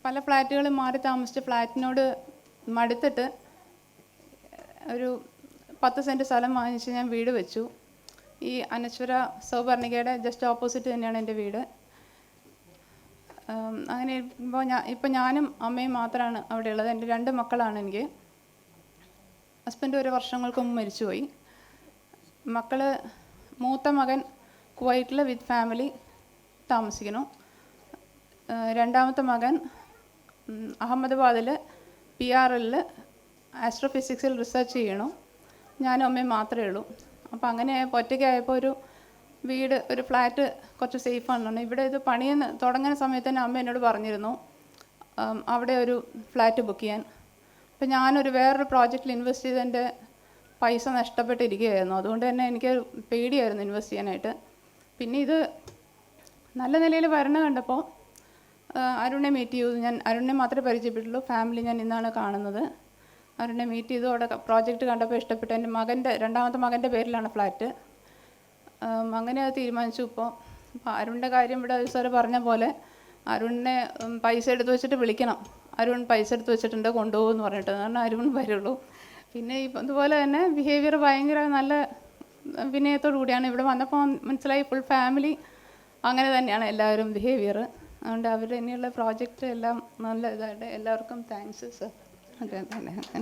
പല ഫ്ലാറ്റുകളും മാറി താമസിച്ച് ഫ്ലാറ്റിനോട് മടുത്തിട്ട് ഒരു 10 സെൻറ്റ് സ്ഥലം വാങ്ങിച്ച് ഞാൻ വീട് വെച്ചു. ഈ അനശ്വര സൗപർണികയുടെ ജസ്റ്റ് ഓപ്പോസിറ്റ് തന്നെയാണ് എൻ്റെ വീട്. അങ്ങനെ ഇപ്പം ഞാനും അമ്മയും മാത്രമാണ് അവിടെ ഉള്ളത്. എൻ്റെ 2 മക്കളാണ് എനിക്ക്. ഹസ്ബൻഡ് ഒരു വർഷങ്ങൾക്ക് മുമ്പ് മരിച്ചുപോയി. മക്കൾ, മൂത്ത മകൻ കുവൈറ്റിൽ വിത്ത് ഫാമിലി താമസിക്കുന്നു. രണ്ടാമത്തെ മകൻ അഹമ്മദാബാദിൽ PRL ആസ്ട്രോഫിസിക്സിൽ റിസർച്ച് ചെയ്യണം. ഞാനും അമ്മയും മാത്രമേ ഉള്ളൂ. അപ്പോൾ അങ്ങനെ ഒറ്റയ്ക്കായപ്പോൾ ഒരു ഫ്ലാറ്റ് കുറച്ച് സേഫാണെന്ന്. ഇവിടെ ഇത് തുടങ്ങുന്ന സമയത്ത് തന്നെ അമ്മ എന്നോട് പറഞ്ഞിരുന്നു അവിടെ ഒരു ഫ്ലാറ്റ് ബുക്ക് ചെയ്യാൻ. അപ്പോൾ ഞാനൊരു വേറൊരു പ്രോജക്റ്റിൽ ഇൻവെസ്റ്റ് ചെയ്തതിൻ്റെ പൈസ നഷ്ടപ്പെട്ടിരിക്കുകയായിരുന്നു. അതുകൊണ്ട് തന്നെ എനിക്ക് പേടിയായിരുന്നു ഇൻവെസ്റ്റ് ചെയ്യാനായിട്ട്. പിന്നെ ഇത് നല്ല നിലയിൽ വരണ കണ്ടപ്പോൾ അരുണിനെ മീറ്റ് ചെയ്തു. ഞാൻ അരുണിനെ മാത്രമേ പരിചയപ്പെട്ടുള്ളൂ. ഫാമിലി ഞാൻ ഇന്നാണ് കാണുന്നത്. അരുണിനെ മീറ്റ് ചെയ്തു. അവിടെ പ്രോജക്റ്റ് കണ്ടപ്പോൾ ഇഷ്ടപ്പെട്ടു. എൻ്റെ രണ്ടാമത്തെ മകൻ്റെ പേരിലാണ് ഫ്ലാറ്റ്. അങ്ങനെ അത് തീരുമാനിച്ചു. ഇപ്പോൾ അരുണിൻ്റെ കാര്യം ഇവിടെ സാർ പറഞ്ഞ പോലെ അരുണിനെ പൈസ എടുത്ത് വെച്ചിട്ട് വിളിക്കണം. അരുൺ പൈസ എടുത്ത് വെച്ചിട്ടുണ്ട്, കൊണ്ടുപോകുമെന്ന് പറഞ്ഞിട്ട്. കാരണം അരുൺ വരുള്ളൂ. പിന്നെ ഇതുപോലെ തന്നെ ബിഹേവിയർ ഭയങ്കര നല്ല വിനയത്തോടു കൂടിയാണ്. ഇവിടെ വന്നപ്പോൾ മനസ്സിലായി ഫുൾ ഫാമിലി അങ്ങനെ തന്നെയാണ് എല്ലാവരും ബിഹേവിയർ. അതുകൊണ്ട് അവർ ഇനിയുള്ള പ്രോജക്റ്റ് എല്ലാം നല്ല ഇതായിട്ട് എല്ലാവർക്കും താങ്ക്സ് സർ.